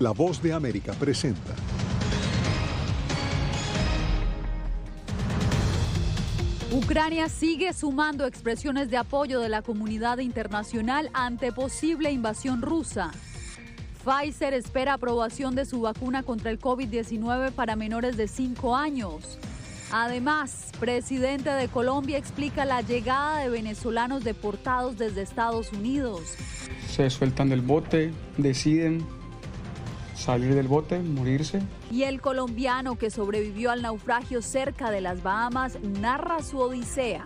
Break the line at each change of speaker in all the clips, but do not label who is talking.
La Voz de América presenta.
Ucrania sigue sumando expresiones de apoyo de la comunidad internacional ante posible invasión rusa. Pfizer espera aprobación de su vacuna contra el COVID-19 para menores de 5 años. Además, presidente de Colombia explica la llegada de venezolanos deportados desde Estados Unidos.
Se sueltan del bote, deciden salir del bote, morirse.
Y el colombiano que sobrevivió al naufragio cerca de las Bahamas narra su odisea.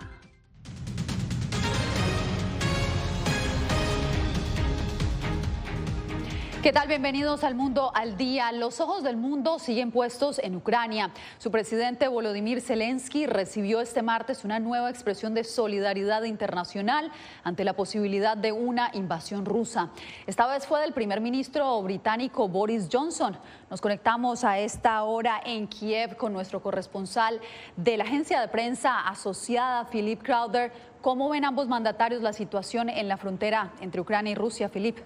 ¿Qué tal? Bienvenidos al Mundo al Día. Los ojos del mundo siguen puestos en Ucrania. Su presidente Volodymyr Zelensky recibió este martes una nueva expresión de solidaridad internacional ante la posibilidad de una invasión rusa. Esta vez fue del primer ministro británico Boris Johnson. Nos conectamos a esta hora en Kiev con nuestro corresponsal de la agencia de prensa asociada, Philip Crowder. ¿Cómo ven ambos mandatarios la situación en la frontera entre Ucrania y Rusia, Philip?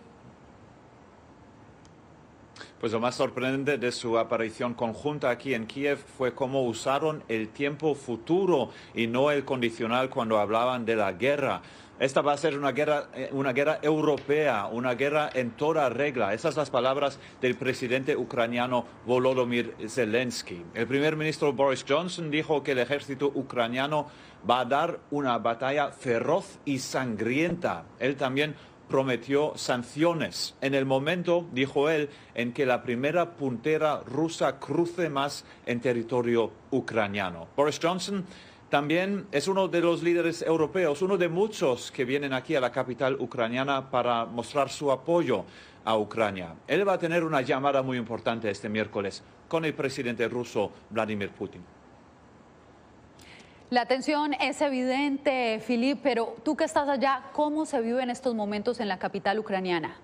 Pues lo más sorprendente de su aparición conjunta aquí en Kiev fue cómo usaron el tiempo futuro y no el condicional cuando hablaban de la guerra. Esta va a ser una guerra europea, una guerra en toda regla. Esas son las palabras del presidente ucraniano Volodymyr Zelensky. El primer ministro Boris Johnson dijo que el ejército ucraniano va a dar una batalla feroz y sangrienta. Él también prometió sanciones en el momento, dijo él, en que la primera puntera rusa cruce más en territorio ucraniano. Boris Johnson también es uno de los líderes europeos, uno de muchos que vienen aquí a la capital ucraniana para mostrar su apoyo a Ucrania. Él va a tener una llamada muy importante este miércoles con el presidente ruso Vladimir Putin.
La tensión es evidente, Philip, pero tú que estás allá, ¿cómo se vive en estos momentos en la capital ucraniana?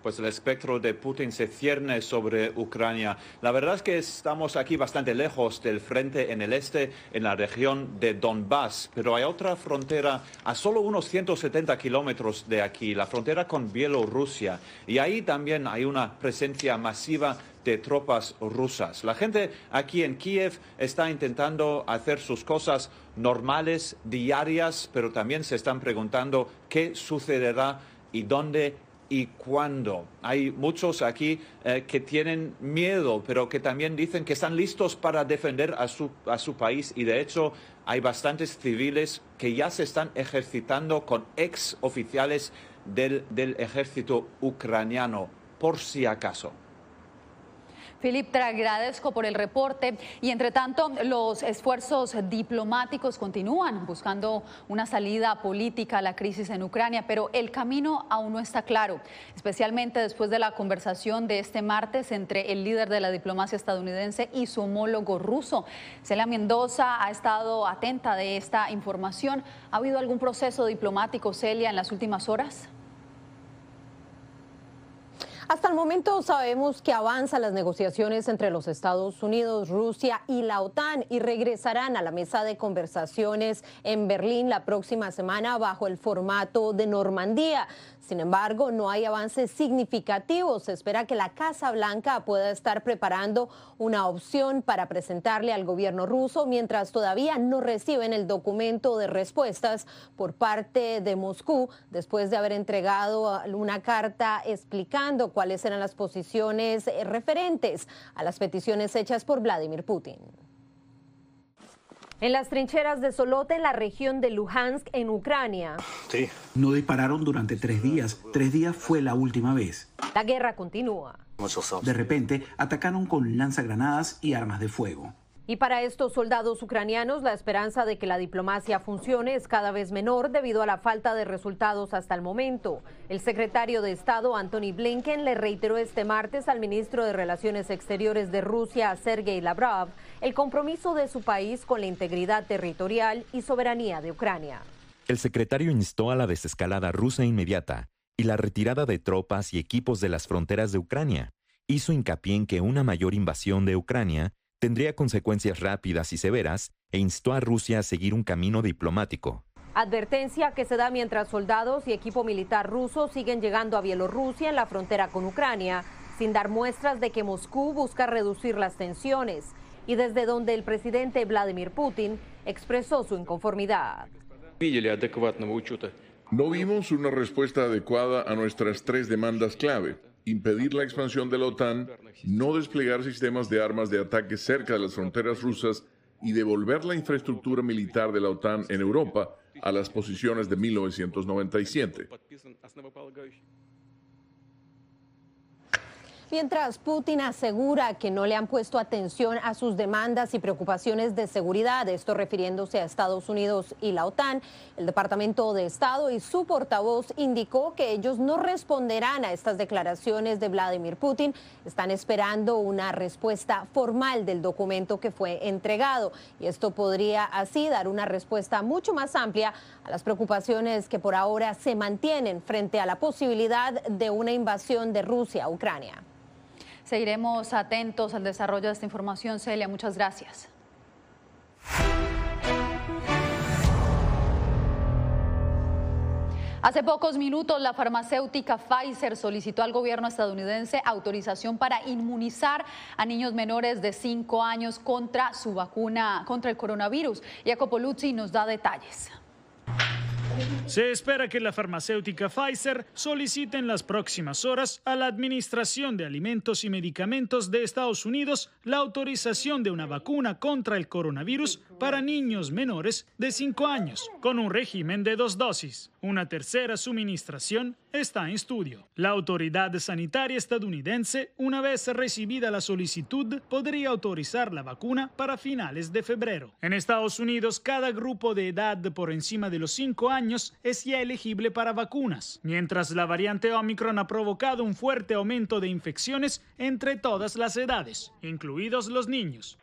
Pues el espectro de Putin se cierne sobre Ucrania. La verdad es que estamos aquí bastante lejos del frente en el este, en la región de Donbass, pero hay otra frontera a solo unos 170 kilómetros de aquí, la frontera con Bielorrusia, y ahí también hay una presencia masiva de tropas rusas. La gente aquí en Kiev está intentando hacer sus cosas normales, diarias, pero también se están preguntando qué sucederá y dónde y cuándo. Hay muchos aquí que tienen miedo, pero que también dicen que están listos para defender a su país, y de hecho hay bastantes civiles que ya se están ejercitando con ex oficiales del ejército ucraniano, por si acaso.
Philip, te agradezco por el reporte y entre tanto los esfuerzos diplomáticos continúan buscando una salida política a la crisis en Ucrania, pero el camino aún no está claro, especialmente después de la conversación de este martes entre el líder de la diplomacia estadounidense y su homólogo ruso. Celia Mendoza ha estado atenta de esta información. ¿Ha habido algún proceso diplomático, Celia, en las últimas horas?
Hasta el momento sabemos que avanzan las negociaciones entre los Estados Unidos, Rusia y la OTAN y regresarán a la mesa de conversaciones en Berlín la próxima semana bajo el formato de Normandía. Sin embargo, no hay avances significativos. Se espera que la Casa Blanca pueda estar preparando una opción para presentarle al gobierno ruso, mientras todavía no reciben el documento de respuestas por parte de Moscú, después de haber entregado una carta explicando cuáles eran las posiciones referentes a las peticiones hechas por Vladimir Putin. En las trincheras de Solote, en la región de Luhansk, en Ucrania.
Sí. No dispararon durante 3 días. 3 días fue la última vez.
La guerra continúa.
De repente, atacaron con lanzagranadas y armas de fuego.
Y para estos soldados ucranianos, la esperanza de que la diplomacia funcione es cada vez menor debido a la falta de resultados hasta el momento. El secretario de Estado, Antony Blinken, le reiteró este martes al ministro de Relaciones Exteriores de Rusia, Sergei Lavrov, el compromiso de su país con la integridad territorial y soberanía de Ucrania.
El secretario instó a la desescalada rusa inmediata y la retirada de tropas y equipos de las fronteras de Ucrania. Hizo hincapié en que una mayor invasión de Ucrania tendría consecuencias rápidas y severas e instó a Rusia a seguir un camino diplomático.
Advertencia que se da mientras soldados y equipo militar ruso siguen llegando a Bielorrusia en la frontera con Ucrania, sin dar muestras de que Moscú busca reducir las tensiones, y desde donde el presidente Vladimir Putin expresó su inconformidad.
No vimos una respuesta adecuada a nuestras 3 demandas clave: impedir la expansión de la OTAN, no desplegar sistemas de armas de ataque cerca de las fronteras rusas y devolver la infraestructura militar de la OTAN en Europa a las posiciones de 1997.
Mientras Putin asegura que no le han puesto atención a sus demandas y preocupaciones de seguridad, esto refiriéndose a Estados Unidos y la OTAN, el Departamento de Estado y su portavoz indicó que ellos no responderán a estas declaraciones de Vladimir Putin. Están esperando una respuesta formal del documento que fue entregado, y esto podría así dar una respuesta mucho más amplia a las preocupaciones que por ahora se mantienen frente a la posibilidad de una invasión de Rusia a Ucrania.
Seguiremos atentos al desarrollo de esta información. Celia, muchas gracias. Hace pocos minutos, la farmacéutica Pfizer solicitó al gobierno estadounidense autorización para inmunizar a niños menores de 5 años contra su vacuna contra el coronavirus. Jacopo Luzzi nos da detalles.
Se espera que la farmacéutica Pfizer solicite en las próximas horas a la Administración de Alimentos y Medicamentos de Estados Unidos la autorización de una vacuna contra el coronavirus para niños menores de 5 años, con un régimen de 2 dosis. Una tercera suministración está en estudio. La autoridad sanitaria estadounidense, una vez recibida la solicitud, podría autorizar la vacuna para finales de febrero. En Estados Unidos, cada grupo de edad por encima de los 5 años es ya elegible para vacunas, mientras la variante Omicron ha provocado un fuerte aumento de infecciones entre todas las edades, incluidos los niños.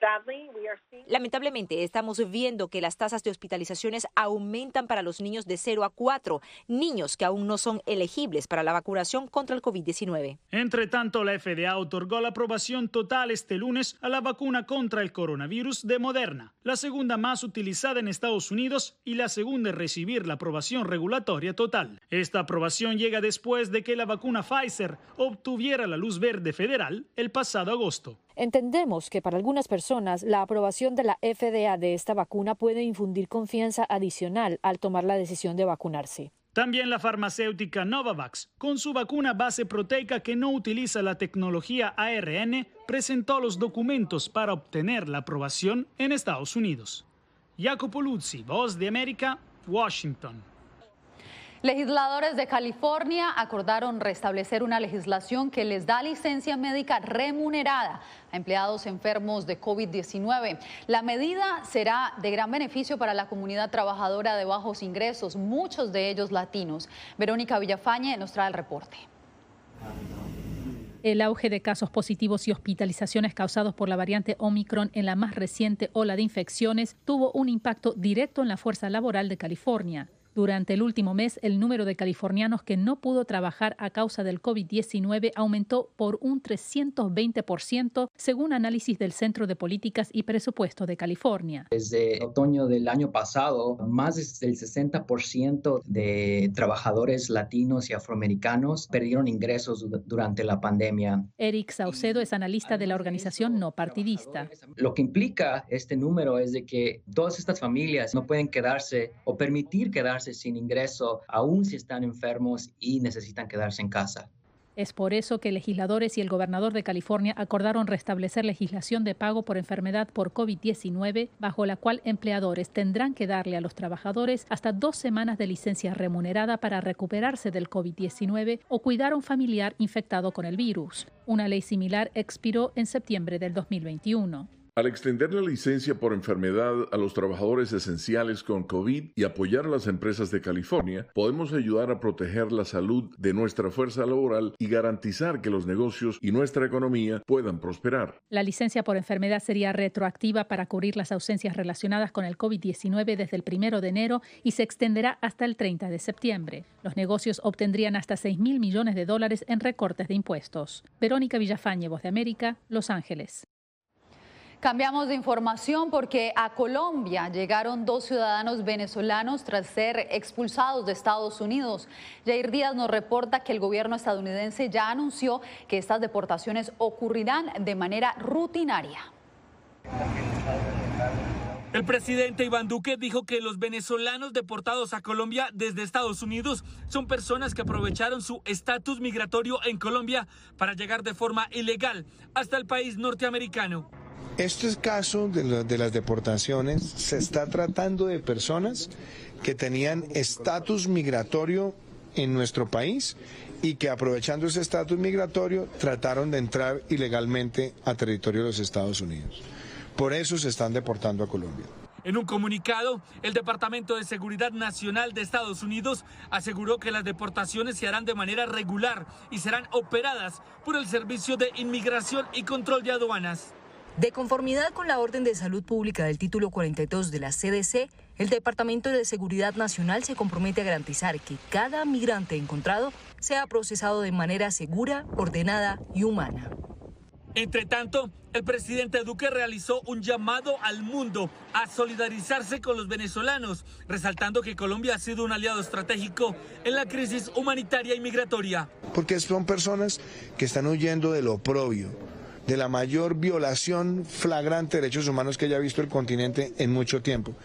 Lamentablemente, estamos viendo que las tasas de hospitalizaciones aumentan para los niños de 0 a 4, niños que aún no son elegibles para la vacunación contra el COVID-19.
Entre tanto, la FDA otorgó la aprobación total este lunes a la vacuna contra el coronavirus de Moderna, la segunda más utilizada en Estados Unidos y la segunda en recibir la aprobación regulatoria total. Esta aprobación llega después de que la vacuna Pfizer obtuviera la luz verde federal el pasado agosto.
Entendemos que para algunas personas la aprobación de la FDA de esta vacuna puede infundir confianza adicional al tomar la decisión de vacunarse.
También la farmacéutica Novavax, con su vacuna base proteica que no utiliza la tecnología ARN, presentó los documentos para obtener la aprobación en Estados Unidos. Jacopo Luzzi, Voz de América, Washington.
Legisladores de California acordaron restablecer una legislación que les da licencia médica remunerada a empleados enfermos de COVID-19. La medida será de gran beneficio para la comunidad trabajadora de bajos ingresos, muchos de ellos latinos. Verónica Villafañe nos trae el reporte.
El auge de casos positivos y hospitalizaciones causados por la variante Omicron en la más reciente ola de infecciones tuvo un impacto directo en la fuerza laboral de California. Durante el último mes, el número de californianos que no pudo trabajar a causa del COVID-19 aumentó por un 320%, según análisis del Centro de Políticas y Presupuesto de California.
Desde otoño del año pasado, más del 60% de trabajadores latinos y afroamericanos perdieron ingresos durante la pandemia.
Eric Saucedo es analista de la organización no partidista.
Lo que implica este número es de que todas estas familias no pueden quedarse o permitir quedarse sin ingreso, aún si están enfermos y necesitan quedarse en casa.
Es por eso que legisladores y el gobernador de California acordaron restablecer legislación de pago por enfermedad por COVID-19, bajo la cual empleadores tendrán que darle a los trabajadores hasta 2 semanas de licencia remunerada para recuperarse del COVID-19 o cuidar a un familiar infectado con el virus. Una ley similar expiró en septiembre del 2021.
Al extender la licencia por enfermedad a los trabajadores esenciales con COVID y apoyar a las empresas de California, podemos ayudar a proteger la salud de nuestra fuerza laboral y garantizar que los negocios y nuestra economía puedan prosperar.
La licencia por enfermedad sería retroactiva para cubrir las ausencias relacionadas con el COVID-19 desde el 1 de enero y se extenderá hasta el 30 de septiembre. Los negocios obtendrían hasta $6.000 millones en recortes de impuestos. Verónica Villafañe, Voz de América, Los Ángeles.
Cambiamos de información porque a Colombia llegaron 2 ciudadanos venezolanos tras ser expulsados de Estados Unidos. Jair Díaz nos reporta que el gobierno estadounidense ya anunció que estas deportaciones ocurrirán de manera rutinaria.
El presidente Iván Duque dijo que los venezolanos deportados a Colombia desde Estados Unidos son personas que aprovecharon su estatus migratorio en Colombia para llegar de forma ilegal hasta el país norteamericano.
Este caso de las deportaciones se está tratando de personas que tenían estatus migratorio en nuestro país y que aprovechando ese estatus migratorio trataron de entrar ilegalmente a territorio de los Estados Unidos. Por eso se están deportando a Colombia.
En un comunicado, el Departamento de Seguridad Nacional de Estados Unidos aseguró que las deportaciones se harán de manera regular y serán operadas por el Servicio de Inmigración y Control de Aduanas.
De conformidad con la Orden de Salud Pública del título 42 de la CDC, el Departamento de Seguridad Nacional se compromete a garantizar que cada migrante encontrado sea procesado de manera segura, ordenada y humana.
Entre tanto, el presidente Duque realizó un llamado al mundo a solidarizarse con los venezolanos, resaltando que Colombia ha sido un aliado estratégico en la crisis humanitaria y migratoria.
Porque son personas que están huyendo del oprobio, de la mayor violación flagrante de derechos humanos que haya visto el continente en mucho tiempo.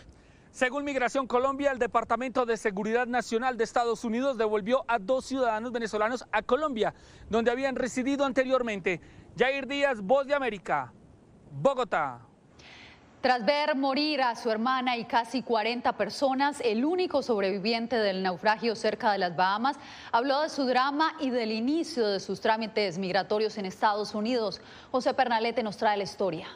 Según Migración Colombia, el Departamento de Seguridad Nacional de Estados Unidos devolvió a 2 ciudadanos venezolanos a Colombia, donde habían residido anteriormente. Jair Díaz, Voz de América, Bogotá.
Tras ver morir a su hermana y casi 40 personas, el único sobreviviente del naufragio cerca de las Bahamas habló de su drama y del inicio de sus trámites migratorios en Estados Unidos. José Pernalete nos trae la historia.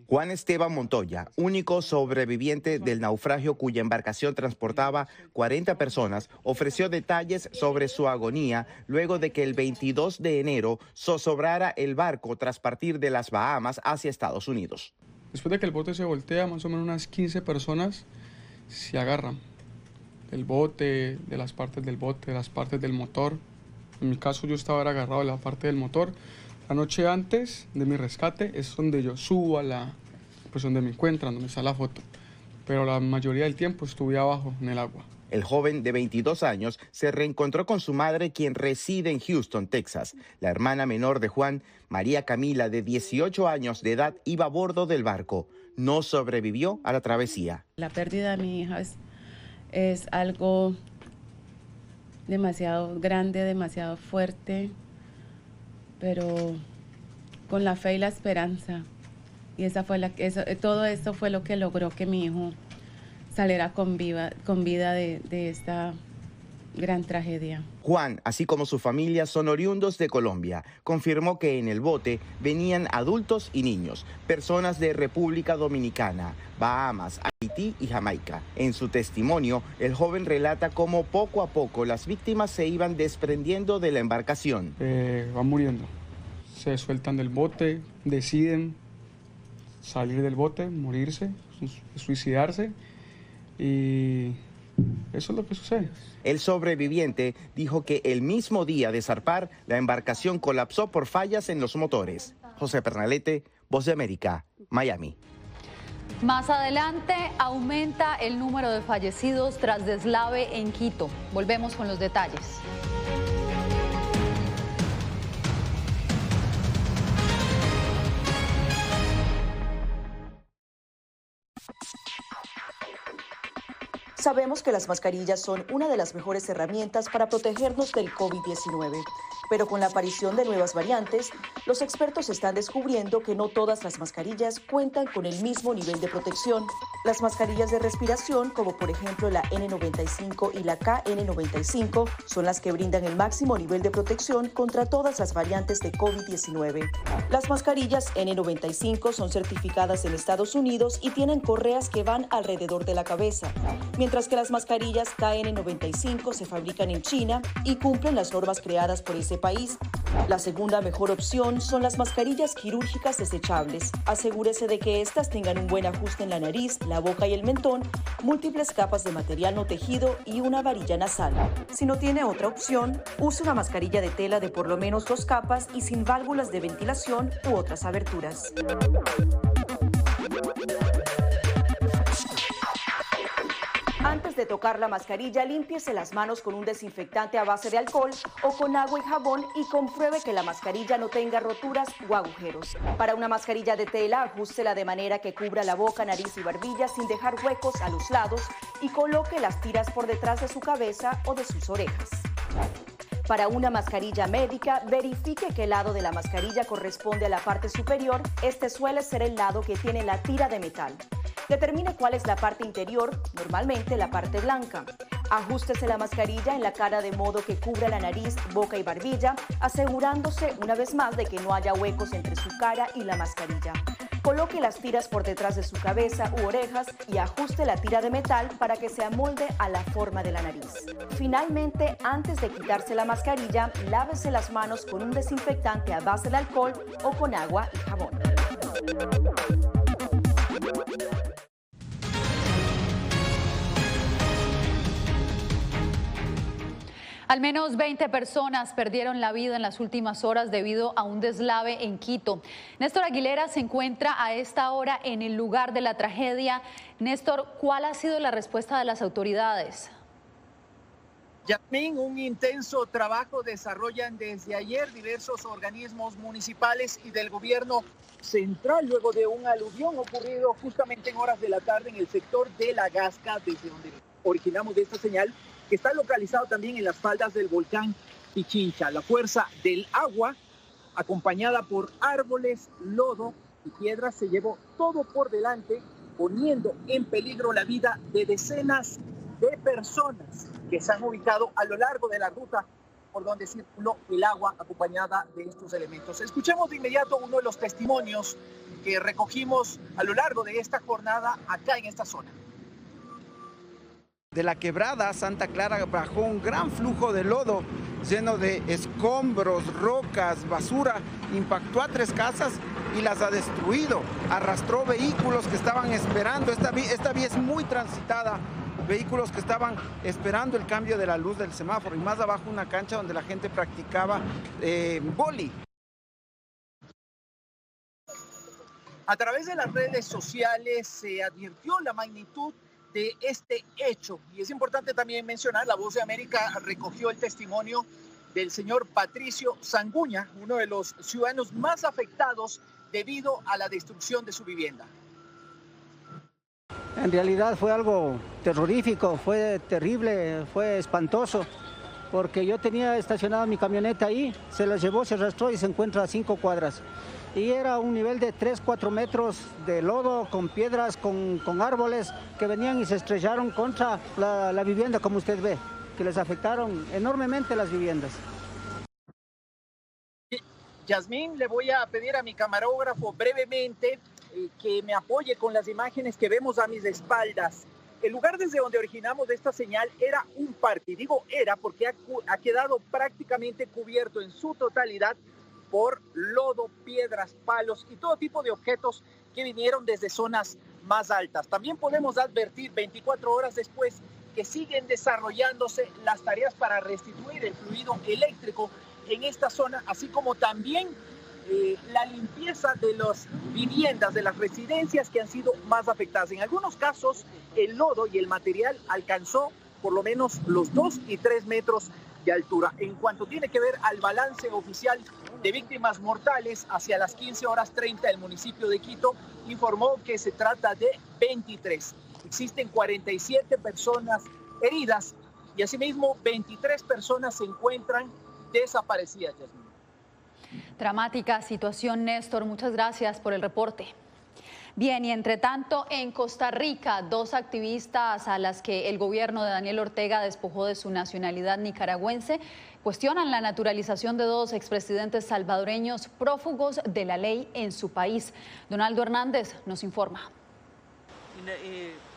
Juan Esteban Montoya, único sobreviviente del naufragio cuya embarcación transportaba 40 personas, ofreció detalles sobre su agonía luego de que el 22 de enero zozobrara el barco tras partir de las Bahamas hacia Estados Unidos.
Después de que el bote se voltea, más o menos unas 15 personas se agarran del bote, de las partes del bote, de las partes del motor. En mi caso yo estaba agarrado de la parte del motor. La noche antes de mi rescate es donde yo subo a pues donde me encuentran, donde está la foto. Pero la mayoría del tiempo estuve abajo en el agua.
El joven de 22 años se reencontró con su madre, quien reside en Houston, Texas. La hermana menor de Juan, María Camila, de 18 años de edad, iba a bordo del barco. No sobrevivió a la travesía.
La pérdida de mi hija es algo demasiado grande, demasiado fuerte, pero con la fe y la esperanza. Y todo esto fue lo que logró que mi hijo saliera con vida de esta gran tragedia.
Juan, así como su familia, son oriundos de Colombia. Confirmó que en el bote venían adultos y niños, personas de República Dominicana, Bahamas, Haití y Jamaica. En su testimonio, el joven relata cómo poco a poco las víctimas se iban desprendiendo de la embarcación.
Van muriendo, se sueltan del bote, deciden salir del bote, morirse, suicidarse, y eso es lo que sucede.
El sobreviviente dijo que el mismo día de zarpar, la embarcación colapsó por fallas en los motores. José Pernalete, Voz de América, Miami.
Más adelante aumenta el número de fallecidos tras deslave en Quito. Volvemos con los detalles.
Sabemos que las mascarillas son una de las mejores herramientas para protegernos del COVID-19, pero con la aparición de nuevas variantes, los expertos están descubriendo que no todas las mascarillas cuentan con el mismo nivel de protección. Las mascarillas de respiración, como por ejemplo la N95 y la KN95, son las que brindan el máximo nivel de protección contra todas las variantes de COVID-19. Las mascarillas N95 son certificadas en Estados Unidos y tienen correas que van alrededor de la cabeza, mientras que las mascarillas KN95 se fabrican en China y cumplen las normas creadas por ese país, La segunda mejor opción son las mascarillas quirúrgicas desechables. Asegúrese de que estas tengan un buen ajuste en la nariz, la boca y el mentón, múltiples capas de material no tejido y una varilla nasal. Si no tiene otra opción, use una mascarilla de tela de por lo menos 2 capas y sin válvulas de ventilación u otras aberturas. Antes de tocar la mascarilla, límpiese las manos con un desinfectante a base de alcohol o con agua y jabón y compruebe que la mascarilla no tenga roturas o agujeros. Para una mascarilla de tela, ajústela de manera que cubra la boca, nariz y barbilla sin dejar huecos a los lados y coloque las tiras por detrás de su cabeza o de sus orejas. Para una mascarilla médica, verifique que el lado de la mascarilla corresponde a la parte superior. Este suele ser el lado que tiene la tira de metal. Determine cuál es la parte interior, normalmente la parte blanca. Ajústese la mascarilla en la cara de modo que cubra la nariz, boca y barbilla, asegurándose una vez más de que no haya huecos entre su cara y la mascarilla. Coloque las tiras por detrás de su cabeza u orejas y ajuste la tira de metal para que se amolde a la forma de la nariz. Finalmente, antes de quitarse la mascarilla, lávese las manos con un desinfectante a base de alcohol o con agua y jabón.
Al menos 20 personas perdieron la vida en las últimas horas debido a un deslave en Quito. Néstor Aguilera se encuentra a esta hora en el lugar de la tragedia. Néstor, ¿cuál ha sido la respuesta de las autoridades?
Yasmín, un intenso trabajo desarrollan desde ayer diversos organismos municipales y del gobierno central luego de un aluvión ocurrido justamente en horas de la tarde en el sector de La Gasca, desde donde originamos de esta señal, que está localizado también en las faldas del volcán Pichincha. La fuerza del agua, acompañada por árboles, lodo y piedras, se llevó todo por delante, poniendo en peligro la vida de decenas de personas que se han ubicado a lo largo de la ruta por donde circuló el agua acompañada de estos elementos. Escuchemos de inmediato uno de los testimonios que recogimos a lo largo de esta jornada acá en esta zona.
De la quebrada Santa Clara bajó un gran flujo de lodo lleno de escombros, rocas, basura, impactó a 3 casas y las ha destruido, arrastró vehículos que estaban esperando, esta vía es muy transitada, vehículos que estaban esperando el cambio de la luz del semáforo y más abajo una cancha donde la gente practicaba vóley.
A través de las redes sociales se advirtió la magnitud de este hecho. Y es importante también mencionar, La Voz de América recogió el testimonio del señor Patricio Sanguña, uno de los ciudadanos más afectados debido a la destrucción de su vivienda.
En realidad fue algo terrorífico, fue terrible, fue espantoso, porque yo tenía estacionada mi camioneta ahí, se la llevó, se arrastró y se encuentra a 5 cuadras. Y era un nivel de 3-4 metros de lodo, con piedras, con árboles que venían y se estrellaron contra la vivienda, como usted ve, que les afectaron enormemente las viviendas.
Yasmín, le voy a pedir a mi camarógrafo brevemente que me apoye con las imágenes que vemos a mis espaldas. El lugar desde donde originamos esta señal era un parque, digo era porque ha quedado prácticamente cubierto en su totalidad por lodo, piedras, palos y todo tipo de objetos que vinieron desde zonas más altas. También podemos advertir 24 horas después que siguen desarrollándose las tareas para restituir el fluido eléctrico en esta zona, así como también la limpieza de las viviendas, de las residencias que han sido más afectadas. En algunos casos, el lodo y el material alcanzó por lo menos los 2 y 3 metros de altura. En cuanto tiene que ver al balance oficial de víctimas mortales, hacia las 15:30 el municipio de Quito informó que se trata de 23. Existen 47 personas heridas y asimismo 23 personas se encuentran desaparecidas.
Dramática situación, Néstor. Muchas gracias por el reporte. Bien, y entre tanto, en Costa Rica, 2 activistas a las que el gobierno de Daniel Ortega despojó de su nacionalidad nicaragüense cuestionan la naturalización de 2 expresidentes salvadoreños prófugos de la ley en su país. Donaldo Hernández nos informa.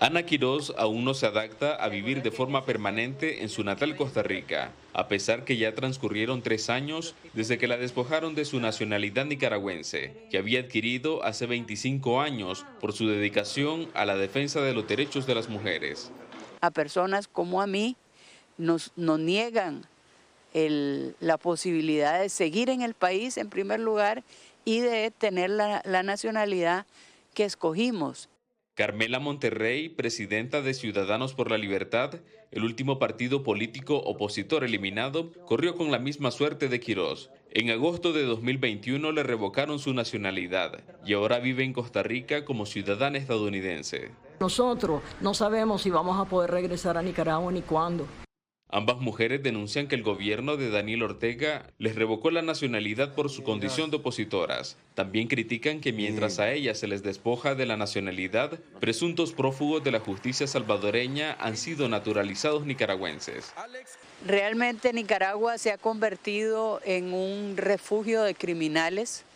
Ana Quiroz aún no se adapta a vivir de forma permanente en su natal Costa Rica, a pesar que ya transcurrieron 3 años desde que la despojaron de su nacionalidad nicaragüense, que había adquirido hace 25 años por su dedicación a la defensa de los derechos de las mujeres.
A personas como a mí nos niegan la posibilidad de seguir en el país en primer lugar y de tener la nacionalidad que escogimos.
Carmela Monterrey, presidenta de Ciudadanos por la Libertad, el último partido político opositor eliminado, corrió con la misma suerte de Quiroz. En agosto de 2021 le revocaron su nacionalidad y ahora vive en Costa Rica como ciudadana estadounidense.
Nosotros no sabemos si vamos a poder regresar a Nicaragua ni cuándo.
Ambas mujeres denuncian que el gobierno de Daniel Ortega les revocó la nacionalidad por su condición de opositoras. También critican que mientras a ellas se les despoja de la nacionalidad, presuntos prófugos de la justicia salvadoreña han sido naturalizados nicaragüenses.
Realmente Nicaragua se ha convertido en un refugio de criminales,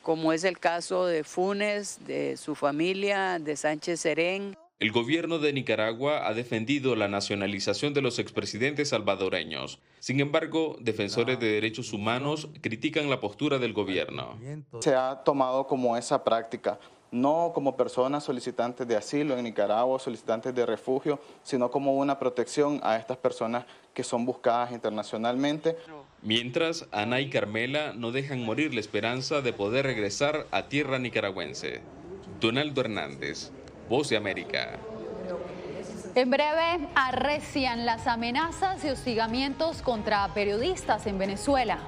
como es el caso de Funes, de su familia, de Sánchez Serén.
El gobierno de Nicaragua ha defendido la nacionalización de los expresidentes salvadoreños. Sin embargo, defensores de derechos humanos critican la postura del gobierno.
Se ha tomado como esa práctica, no como personas solicitantes de asilo en Nicaragua, solicitantes de refugio, sino como una protección a estas personas que son buscadas internacionalmente.
Mientras, Ana y Carmela no dejan morir la esperanza de poder regresar a tierra nicaragüense. Donaldo Hernández, Voz de América.
En breve, arrecian las amenazas y hostigamientos contra periodistas en Venezuela.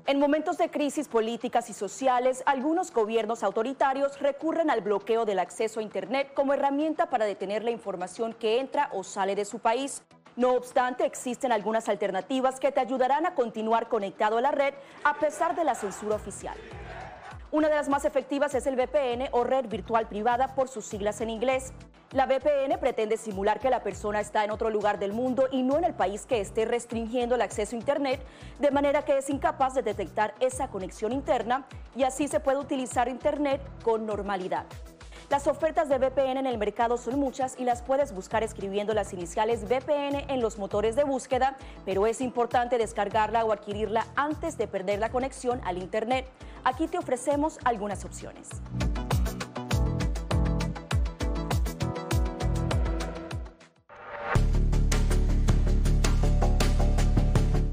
En momentos de crisis políticas y sociales, algunos gobiernos autoritarios recurren al bloqueo del acceso a Internet como herramienta para detener la información que entra o sale de su país. No obstante, existen algunas alternativas que te ayudarán a continuar conectado a la red a pesar de la censura oficial. Una de las más efectivas es el VPN o red virtual privada por sus siglas en inglés. La VPN pretende simular que la persona está en otro lugar del mundo y no en el país que esté restringiendo el acceso a Internet, de manera que es incapaz de detectar esa conexión interna y así se puede utilizar Internet con normalidad. Las ofertas de VPN en el mercado son muchas y las puedes buscar escribiendo las iniciales VPN en los motores de búsqueda, pero es importante descargarla o adquirirla antes de perder la conexión al Internet. Aquí te ofrecemos algunas opciones.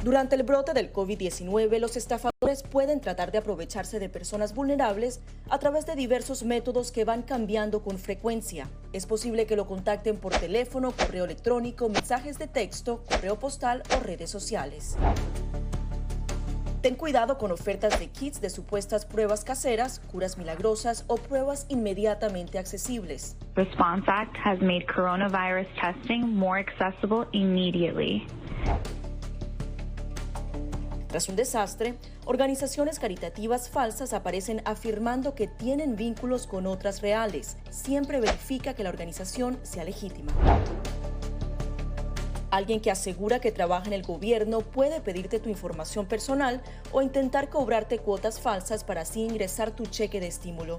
Durante el brote del COVID-19, los estafadores pueden tratar de aprovecharse de personas vulnerables a través de diversos métodos que van cambiando con frecuencia. Es posible que lo contacten por teléfono, correo electrónico, mensajes de texto, correo postal o redes sociales. Ten cuidado con ofertas de kits de supuestas pruebas caseras, curas milagrosas o pruebas inmediatamente accesibles.
Response Act has made coronavirus testing more accessible immediately.
Tras un desastre, organizaciones caritativas falsas aparecen afirmando que tienen vínculos con otras reales. Siempre verifica que la organización sea legítima. Alguien que asegura que trabaja en el gobierno puede pedirte tu información personal o intentar cobrarte cuotas falsas para así ingresar tu cheque de estímulo.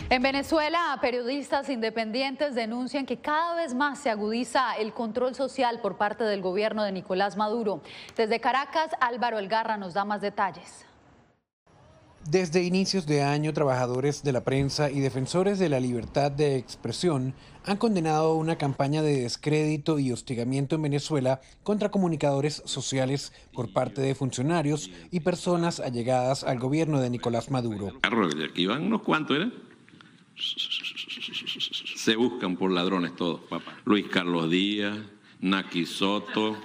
En Venezuela, periodistas independientes denuncian que cada vez más se agudiza el control social por parte del gobierno de Nicolás Maduro. Desde Caracas, Álvaro Elgarra nos da más detalles.
Desde inicios de año, trabajadores de la prensa y defensores de la libertad de expresión han condenado una campaña de descrédito y hostigamiento en Venezuela contra comunicadores sociales por parte de funcionarios y personas allegadas al gobierno de Nicolás Maduro.
Aquí van unos cuantos, ¿eh? Se buscan por ladrones todos, papá. Luis Carlos Díaz, Naki Soto,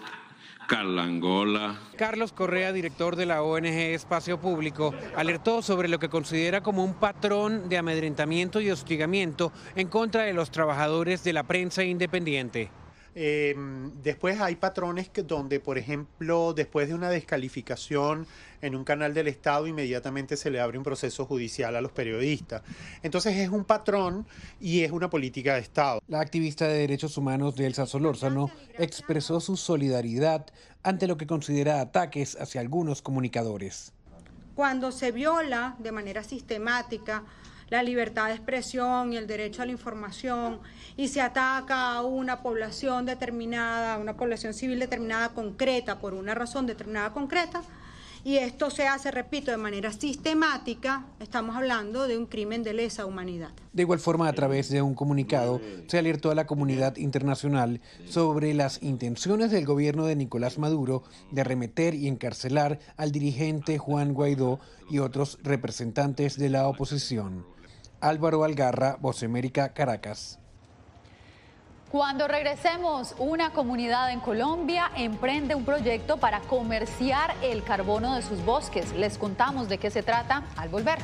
Carla Angola.
Carlos Correa, director de la ONG Espacio Público, alertó sobre lo que considera como un patrón de amedrentamiento y hostigamiento en contra de los trabajadores de la prensa independiente.
Después hay patrones donde, por ejemplo, después de una descalificación en un canal del Estado, inmediatamente se le abre un proceso judicial a los periodistas. Entonces es un patrón y es una política de Estado.
La activista de derechos humanos Elsa Solórzano expresó su solidaridad ante lo que considera ataques hacia algunos comunicadores.
Cuando se viola de manera sistemática la libertad de expresión y el derecho a la información y se ataca a una población determinada, a una población civil determinada concreta, por una razón determinada concreta, y esto se hace, repito, de manera sistemática, estamos hablando de un crimen de lesa humanidad.
De igual forma, a través de un comunicado, se alertó a la comunidad internacional sobre las intenciones del gobierno de Nicolás Maduro de arremeter y encarcelar al dirigente Juan Guaidó y otros representantes de la oposición. Álvaro Algarra, Voz América, Caracas.
Cuando regresemos, una comunidad en Colombia emprende un proyecto para comerciar el carbono de sus bosques. Les contamos de qué se trata al volver.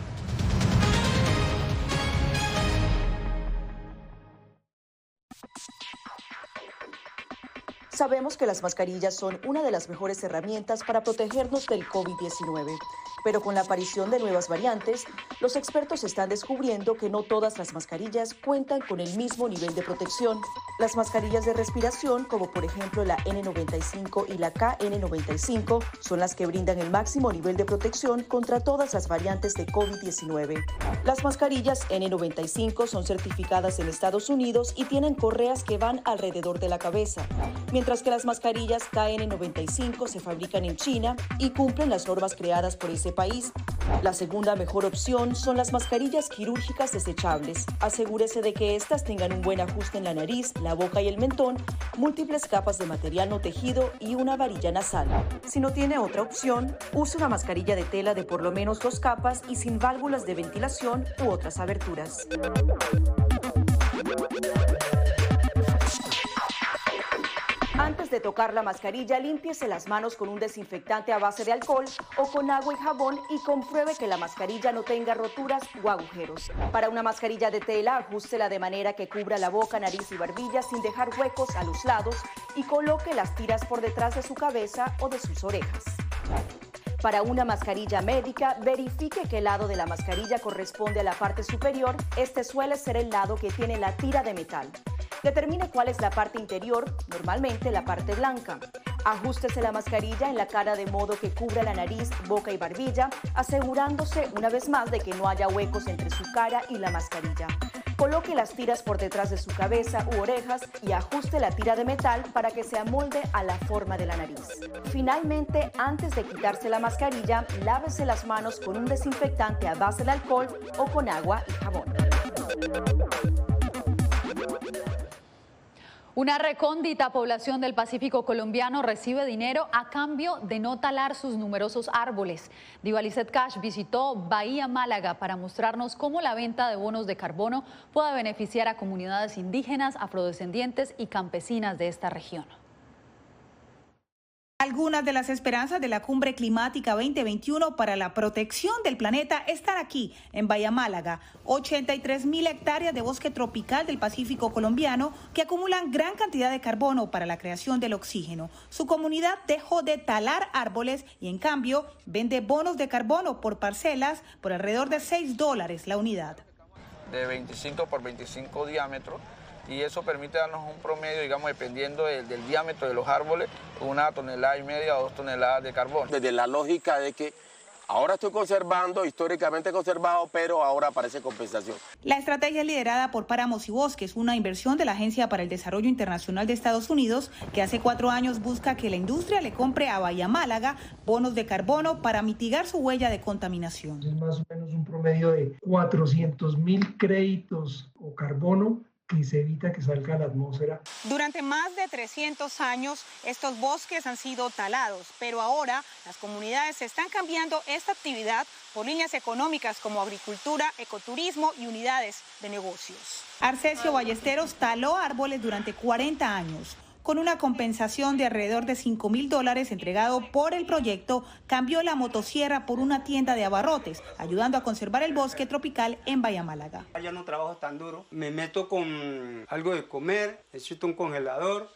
Sabemos que las mascarillas son una de las mejores herramientas para protegernos del COVID-19, pero con la aparición de nuevas variantes, los expertos están descubriendo que no todas las mascarillas cuentan con el mismo nivel de protección. Las mascarillas de respiración, como por ejemplo la N95 y la KN95, son las que brindan el máximo nivel de protección contra todas las variantes de COVID-19. Las mascarillas N95 son certificadas en Estados Unidos y tienen correas que van alrededor de la cabeza, mientras que las mascarillas KN95 se fabrican en China y cumplen las normas creadas por ese país. La segunda mejor opción son las mascarillas quirúrgicas desechables. Asegúrese de que estas tengan un buen ajuste en la nariz, la boca y el mentón, múltiples capas de material no tejido y una varilla nasal. Si no tiene otra opción, use una mascarilla de tela de por lo menos 2 capas y sin válvulas de ventilación u otras aberturas. Antes de tocar la mascarilla, límpiese las manos con un desinfectante a base de alcohol o con agua y jabón y compruebe que la mascarilla no tenga roturas o agujeros. Para una mascarilla de tela, ajústela de manera que cubra la boca, nariz y barbilla sin dejar huecos a los lados y coloque las tiras por detrás de su cabeza o de sus orejas. Para una mascarilla médica, verifique qué lado de la mascarilla corresponde a la parte superior. Este suele ser el lado que tiene la tira de metal. Determine cuál es la parte interior, normalmente la parte blanca. Ajústese la mascarilla en la cara de modo que cubra la nariz, boca y barbilla, asegurándose una vez más de que no haya huecos entre su cara y la mascarilla. Coloque las tiras por detrás de su cabeza u orejas y ajuste la tira de metal para que se amolde a la forma de la nariz. Finalmente, antes de quitarse la mascarilla, lávese las manos con un desinfectante a base de alcohol o con agua y jabón.
Una recóndita población del Pacífico colombiano recibe dinero a cambio de no talar sus numerosos árboles. Diva Lizeth Cash visitó Bahía Málaga para mostrarnos cómo la venta de bonos de carbono puede beneficiar a comunidades indígenas, afrodescendientes y campesinas de esta región.
Algunas de las esperanzas de la Cumbre Climática 2021 para la protección del planeta están aquí, en Bahía Málaga. 83.000 hectáreas de bosque tropical del Pacífico colombiano que acumulan gran cantidad de carbono para la creación del oxígeno. Su comunidad dejó de talar árboles y en cambio vende bonos de carbono por parcelas por alrededor de $6 la unidad.
De 25 por 25 diámetros. Y eso permite darnos un promedio, digamos, dependiendo del diámetro de los árboles, 1,5 toneladas o 2 toneladas de carbono.
Desde la lógica de que ahora estoy conservando, históricamente conservado, pero ahora aparece compensación.
La estrategia es liderada por Páramos y Bosques, una inversión de la Agencia para el Desarrollo Internacional de Estados Unidos, que hace 4 años busca que la industria le compre a Bahía Málaga bonos de carbono para mitigar su huella de contaminación.
Es más o menos un promedio de 400.000 créditos o carbono que se evita que salga a la atmósfera.
Durante más de 300 años, estos bosques han sido talados, pero ahora las comunidades están cambiando esta actividad por líneas económicas como agricultura, ecoturismo y unidades de negocios. Arcesio Ballesteros taló árboles durante 40 años. Con una compensación de alrededor de $5.000 entregado por el proyecto, cambió la motosierra por una tienda de abarrotes, ayudando a conservar el bosque tropical en Bahía Málaga.
Ya no trabajo tan duro, me meto con algo de comer, necesito un congelador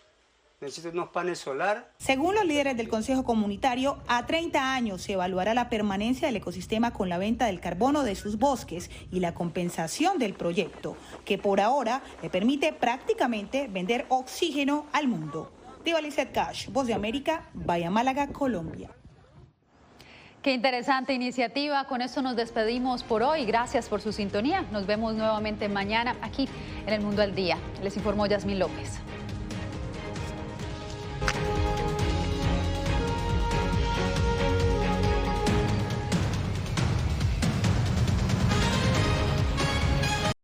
necesito unos paneles solares.
Según los líderes del Consejo Comunitario, a 30 años se evaluará la permanencia del ecosistema con la venta del carbono de sus bosques y la compensación del proyecto, que por ahora le permite prácticamente vender oxígeno al mundo. Diva Lizeth Cash, Voz de América, Bahía Málaga, Colombia.
Qué interesante iniciativa. Con esto nos despedimos por hoy. Gracias por su sintonía. Nos vemos nuevamente mañana aquí en El Mundo al Día. Les informó Yasmín López.